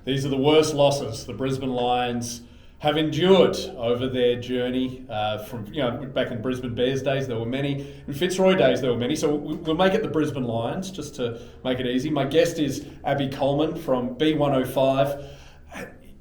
These are the worst losses the Brisbane Lions have endured over their journey from, back in Brisbane Bears days, there were many. In Fitzroy days, there were many. So we'll make it the Brisbane Lions, just to make it easy. My guest is Abby Coleman from B105.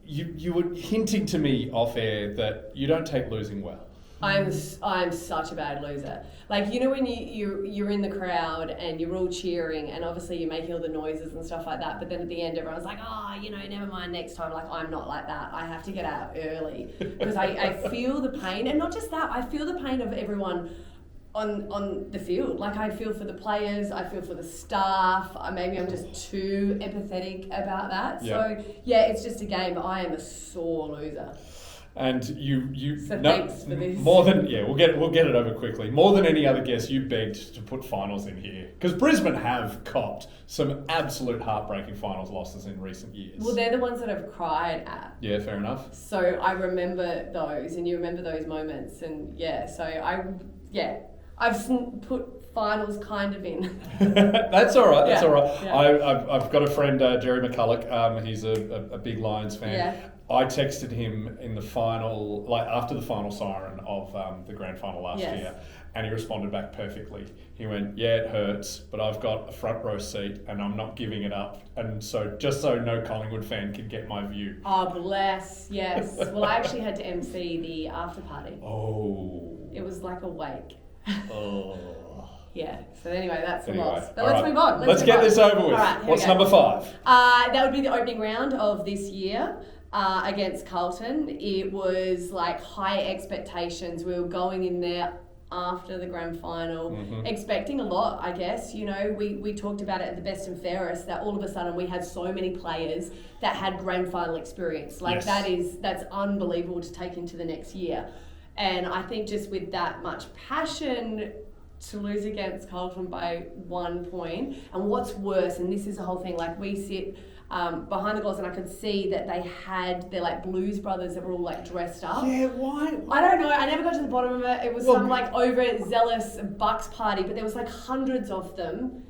You were hinting to me off air that you don't take losing well. I'm such a bad loser. Like, you know, when you're in the crowd and you're all cheering and obviously you're making all the noises and stuff like that, but then at the end everyone's like, never mind, next time. Like, I'm not like that. I have to get out early because I feel the pain. And not just that, I feel the pain of everyone on the field. Like, I feel for the players, I feel for the staff. Maybe I'm just too empathetic about that. Yeah. So, yeah, it's just a game. I am a sore loser. And thanks for this. More than we'll get it over quickly. More than any other guest, you begged to put finals in here because Brisbane have copped some absolute heartbreaking finals losses in recent years. Well, they're the ones that I've cried at. Yeah, fair enough. So I remember those, and you remember those moments, and I've put finals kind of in. That's all right. That's all right. Yeah. I've got a friend, Jerry McCulloch. He's a big Lions fan. Yeah. I texted him in the final, like after the final siren of the grand final last year, and he responded back perfectly. He went, "Yeah, it hurts, but I've got a front row seat, and I'm not giving it up." And so, just so no Collingwood fan can get my view. Oh, bless. Yes. Well, I actually had to MC the after party. Oh. It was like a wake. Oh. Yeah. So anyway, that's a loss. But let's move on. Let's get this over with. All right, What's number 5? That would be the opening round of this year. Against Carlton. It was like high expectations. We were going in there after the grand final, expecting a lot, I guess. You know, we talked about it at the best and fairest that all of a sudden we had so many players that had grand final experience. Like, that's unbelievable to take into the next year. And I think just with that much passion to lose against Carlton by 1 point, and what's worse, and this is the whole thing, like we sit behind the goals, and I could see that they had their like Blues Brothers that were all like dressed up. Yeah, why? I don't know. I never got to the bottom of it. It was some like overzealous Bucks party, but there was like hundreds of them,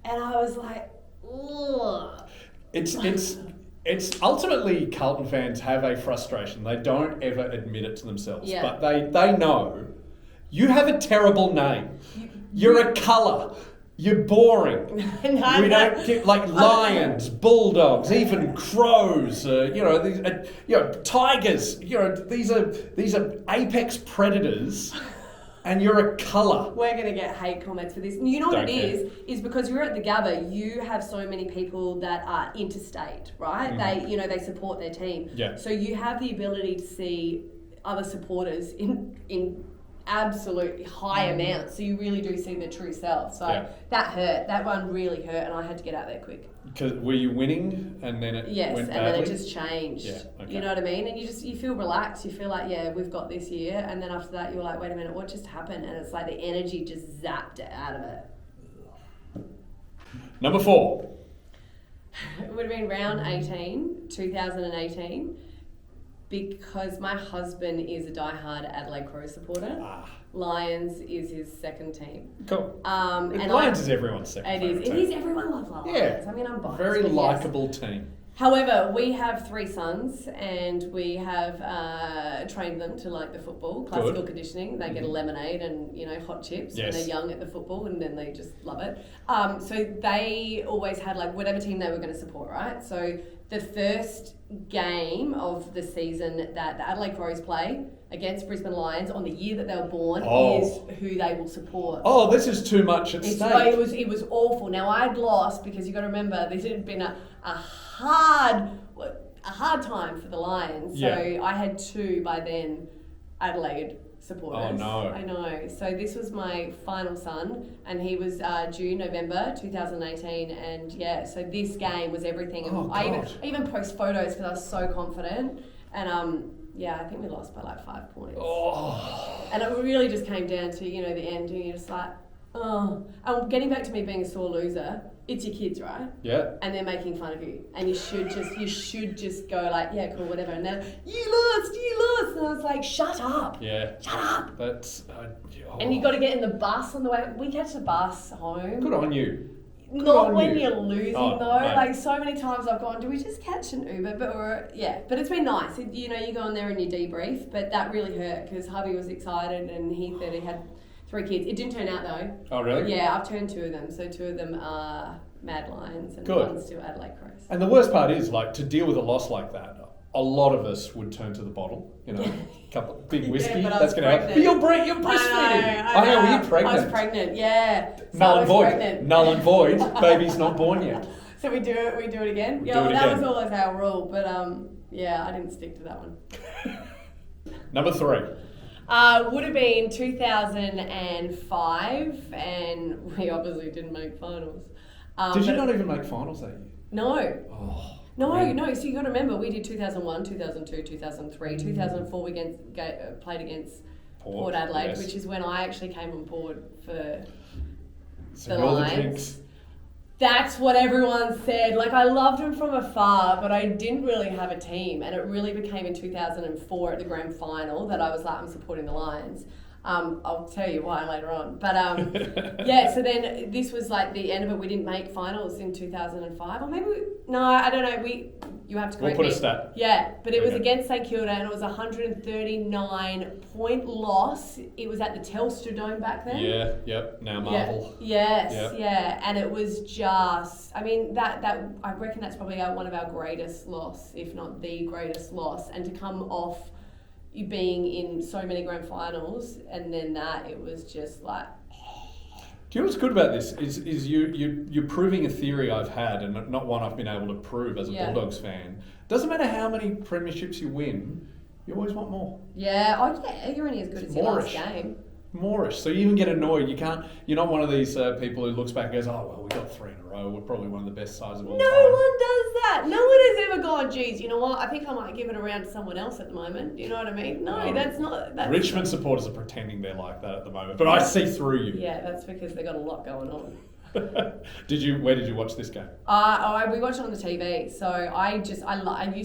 and I was like, ugh. It's ultimately Carlton fans have a frustration. They don't ever admit it to themselves, but they know you have a terrible name. You're a colour. You're boring. We don't get like lions, bulldogs, even crows. Tigers. These are apex predators, and you're a colour. We're gonna get hate comments for this. You know what is because you're at the Gabba. You have so many people that are interstate, right? They support their team. Yeah. So you have the ability to see other supporters in absolutely high amounts, so you really do see their true self. So that hurt. That one really hurt, and I had to get out there quick. Because were you winning, and then it went badly? Yes, and then it just changed. Yeah, okay. You know what I mean? And you feel relaxed. You feel like, we've got this year. And then after that, you're like, wait a minute, what just happened? And it's like the energy just zapped it out of it. Number 4. It would have been round 18, 2018. Because my husband is a diehard Adelaide Crows supporter. Lions is his second team. Cool. And Lions is everyone's second team. It is. Everyone loves Lions. Yeah. I mean, I'm biased. Very likeable team. However, we have 3 sons, and we have trained them to like the football, classical conditioning. They get a lemonade and hot chips when they're young at the football, and then they just love it. So they always had like whatever team they were going to support, right? So the first game of the season that the Adelaide Crows play against Brisbane Lions on the year that they were born is who they will support. Oh, this is too much at stake. It was awful. Now I'd lost because you got to remember this had been a hard time for the Lions. So I had 2 by then Adelaide supporters. Oh no. I know. So this was my final son, and he was due November 2018, and so this game was everything. And I even post photos because I was so confident, and I think we lost by like 5 points. Oh. And it really just came down to the end, and you're just like, oh. And getting back to me being a sore loser, it's your kids, right? Yeah. And they're making fun of you, and you should just go like, yeah, cool, whatever. And then you lost, and I was like, shut up. Yeah. Shut up. That's. And you got to get in the bus on the way. We catch the bus home. Good on you. Not on when you. you're losing Oh, though. no. Like so many times I've gone, do we just catch an Uber? But it's been nice. You go in there and you debrief. But that really hurt because hubby was excited and he said he had 3 kids. It didn't turn out though. Oh, really? Yeah, I've turned 2 of them. So 2 of them are Mad Lions and Good. one's still Adelaide Crows. And the worst part is, like, to deal with a loss like that, a lot of us would turn to the bottle, a couple of big whiskey. Yeah, but I that's was going to help. But you're breastfeeding. I know. Were you pregnant? I was pregnant, yeah. So Null I and was void. pregnant. Null and void. Baby's not born yet. So we do it again? We Yeah, do it that again. was always our rule, but yeah, I didn't stick to that one. Number 3. Would have been 2005, and we obviously didn't make finals. Did you not even make finals that year? No. Oh. No, man. no. So you got to remember, we did 2001, 2002, 2003, 2004. We played against Port Adelaide, yes. which is when I actually came on board for So the you're the Lions. jinx. That's what everyone said. Like, I loved them from afar, but I didn't really have a team. And it really became in 2004 at the grand final that I was like, I'm supporting the Lions. I'll tell you why later on. But yeah, so then this was like the end of it. We didn't make finals in 2005. Or maybe, no, I don't know. You have to correct We'll put me. a stat. Yeah, but it was Okay. against St Kilda and it was a 139-point loss. It was at the Telstra Dome back then. Yeah, yep. Now Marvel. Yeah. Yes, Yep. yeah. And it was just, I mean, that I reckon that's probably one of our greatest loss, if not the greatest loss. And to come off you being in so many grand finals and then it was just like... Do you know what's good about this is you're proving a theory I've had and not one I've been able to prove as a Bulldogs fan. Doesn't matter how many premierships you win, you always want more. Yeah, oh yeah, you're only as good as your last game. Moreish. So you even get annoyed. You're not one of these people who looks back and goes, oh, well, we got 3 in a row. We're probably one of the best sides of all No time. one does that. No one has ever gone, geez, you know what? I think I might give it around to someone else at the moment. You know what I mean? No, that's not... Richmond supporters are pretending they're like that at the moment. But I see through you. Yeah, that's because they got a lot going on. Where did you watch this game? We watched it on the TV. So I used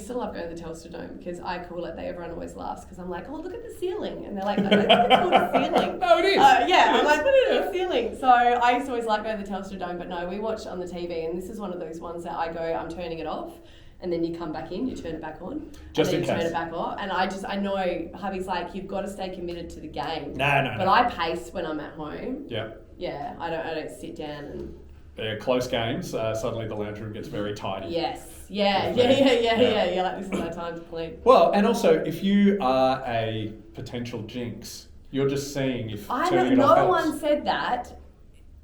to love going to the Telstra Dome because I call it, everyone always laughs because I'm like, oh, look at the ceiling. And they're like, I don't think it's called a ceiling. No, it is. Yeah, I'm like, what is a ceiling? So I used to always like going to the Telstra Dome, but no, we watched it on the TV and this is one of those ones that I go, I'm turning it off. And then you come back in, you turn it back on. Just and in then you case. turn it back off. And I know, hubby's like, you've got to stay committed to the game. No. But I pace when I'm at home. Yeah. Yeah, I don't sit down and... They're close games. Suddenly the lounge room gets very tidy. Yes. Yeah. Like, this is my time to play. Well, and also, if you are a potential jinx, you're just seeing if turning it off No helps. one said that.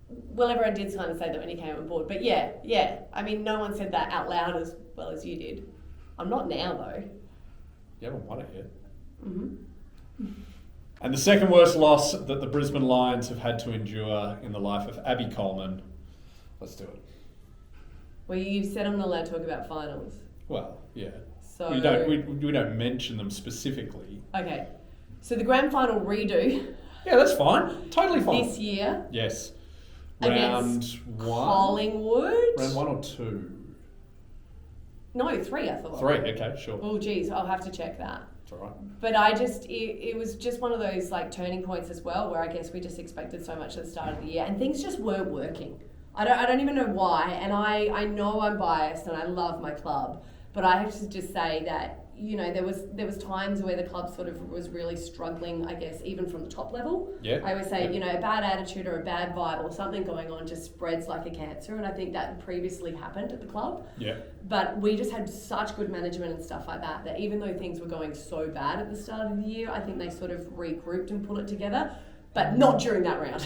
Well, everyone did kind of say that when you came on board. But yeah. I mean, no one said that out loud as well as you did. I'm not now, though. You haven't won it yet. Mm-hmm. And the second worst loss that the Brisbane Lions have had to endure in the life of Abby Coleman. Let's do it. Well, you said I'm not allowed to talk about finals. Well, yeah. So we don't mention them specifically. Okay. So the grand final redo Yeah, that's fine. Totally fine. this year Yes. against Round 1. Collingwood. Round 1 or 2? No, 3, I thought. 3, okay, sure. Oh, geez, I'll have to check that. It's all right. But it was just one of those like turning points as well, where I guess we just expected so much at the start of the year, and things just weren't working. I don't even know why, and I know I'm biased and I love my club, but I have to just say that there was times where the club sort of was really struggling, I guess, even from the top level. Yeah. I always say, a bad attitude or a bad vibe or something going on just spreads like a cancer, and I think that previously happened at the club. Yeah. But we just had such good management and stuff like that even though things were going so bad at the start of the year, I think they sort of regrouped and pulled it together. But not during that round.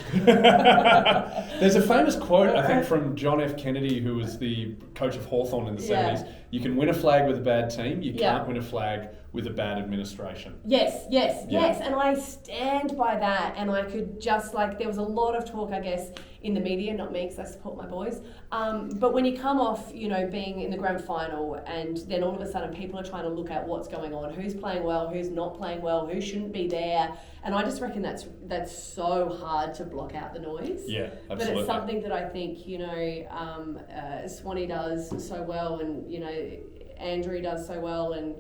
There's a famous quote, I think, from John F. Kennedy, who was the coach of Hawthorn in the 70s. You can win a flag with a bad team, you can't win a flag with a bad administration. Yes. And I stand by that. And I could just, there was a lot of talk, I guess, in the media, not me because I support my boys. But when you come off, being in the grand final and then all of a sudden people are trying to look at what's going on, who's playing well, who's not playing well, who shouldn't be there. And I just reckon that's so hard to block out the noise. Yeah, absolutely. But it's something that I think, Swanee does so well and, Andrew does so well and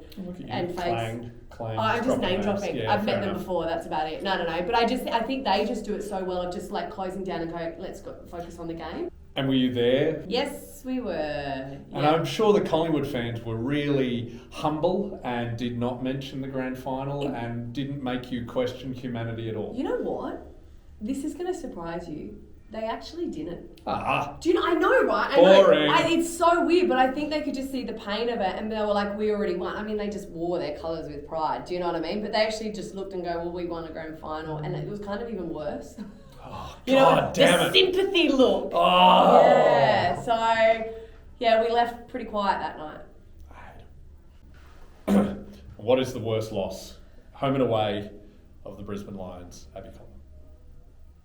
Clang. I'm just name dropping. Yeah, I've met them enough. before. That's about it. No. But I think they just do it so well of just closing down and go, let's go focus on the game. And were you there? Yes, we were. And Yeah. I'm sure the Collingwood fans were really humble and did not mention the grand final and didn't make you question humanity at all. You know what? This is going to surprise you. They actually didn't. Ah, Do you know? I know, right? I boring. know. It's so weird, but I think they could just see the pain of it, and they were like, "We already won." I mean, they just wore their colours with pride. Do you know what I mean? But they actually just looked and go, "Well, we won a grand final," and it was kind of even worse. oh You know, God damn the it. sympathy look. Oh. Yeah. So, yeah, we left pretty quiet that night. What is the worst loss, home and away, of the Brisbane Lions, Abby Coleman?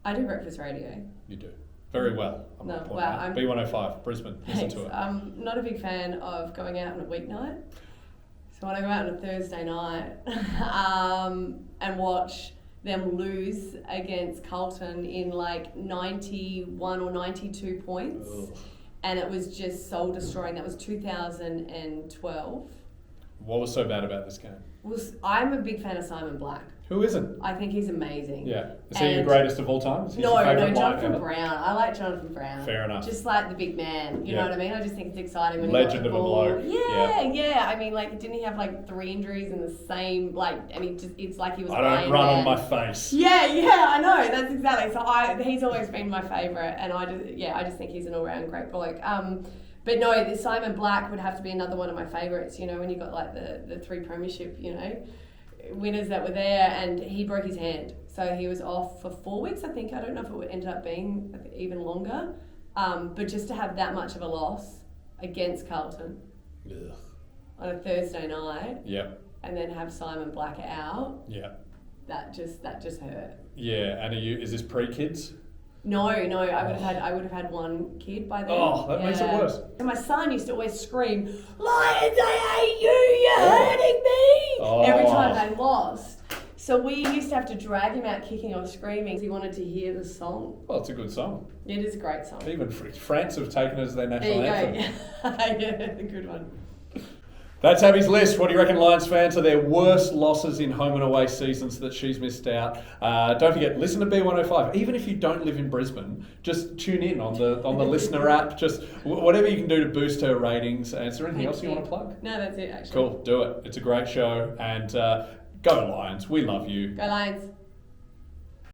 I do breakfast radio. You do. Very well. I'm No, not pointing well, out. I'm- B105, Brisbane. Listen Thanks. to it. I'm not a big fan of going out on a weeknight. So when I go out on a Thursday night and watch them lose against Carlton in like 91 or 92 points, Ugh. and it was just soul destroying. That was 2012. What was so bad about this game? I'm a big fan of Simon Black. Who isn't? I think he's amazing. Yeah. Is he your And- greatest of all time? Is he No, your no, favourite Lion Jonathan ever? Brown. I like Jonathan Brown. Fair enough. Just like the big man. You Yeah. know what I mean? I just think it's exciting when Legend he got of the a ball. bloke. Yeah, yeah. I mean, like, didn't he have like 3 injuries in the same, like, and he just, it's like he was I don't Iron run Man. on my face. Yeah, I know. That's exactly. So he's always been my favourite, and I just think he's an all-round great bloke. But no, the Simon Black would have to be another one of my favourites. You know, when you got like the 3 premiership, you know, winners that were there, and he broke his hand, so he was off for 4 weeks. I think. I don't know if it would end up being even longer. But just to have that much of a loss against Carlton Ugh. on a Thursday night, Yep. and then have Simon Black out, Yeah. that just hurt. Yeah. And is this pre-kids? No, I would have had 1 kid by then. Oh, that makes it worse. And my son used to always scream, "Lions, I hate you! You're hurting me!" Oh. Every time they lost. So we used to have to drag him out kicking or screaming. He wanted to hear the song. Well, it's a good song. It is a great song. Even France have taken it as their national There you anthem. go. Yeah, a good one. That's Abby's list. What do you reckon, Lions fans, are their worst losses in home and away seasons that she's missed out? Don't forget, listen to B105. Even if you don't live in Brisbane, just tune in on the listener app. Just whatever you can do to boost her ratings. And is there anything else you want to plug? No, that's it actually. Cool, do it. It's a great show. And go Lions. We love you. Go Lions.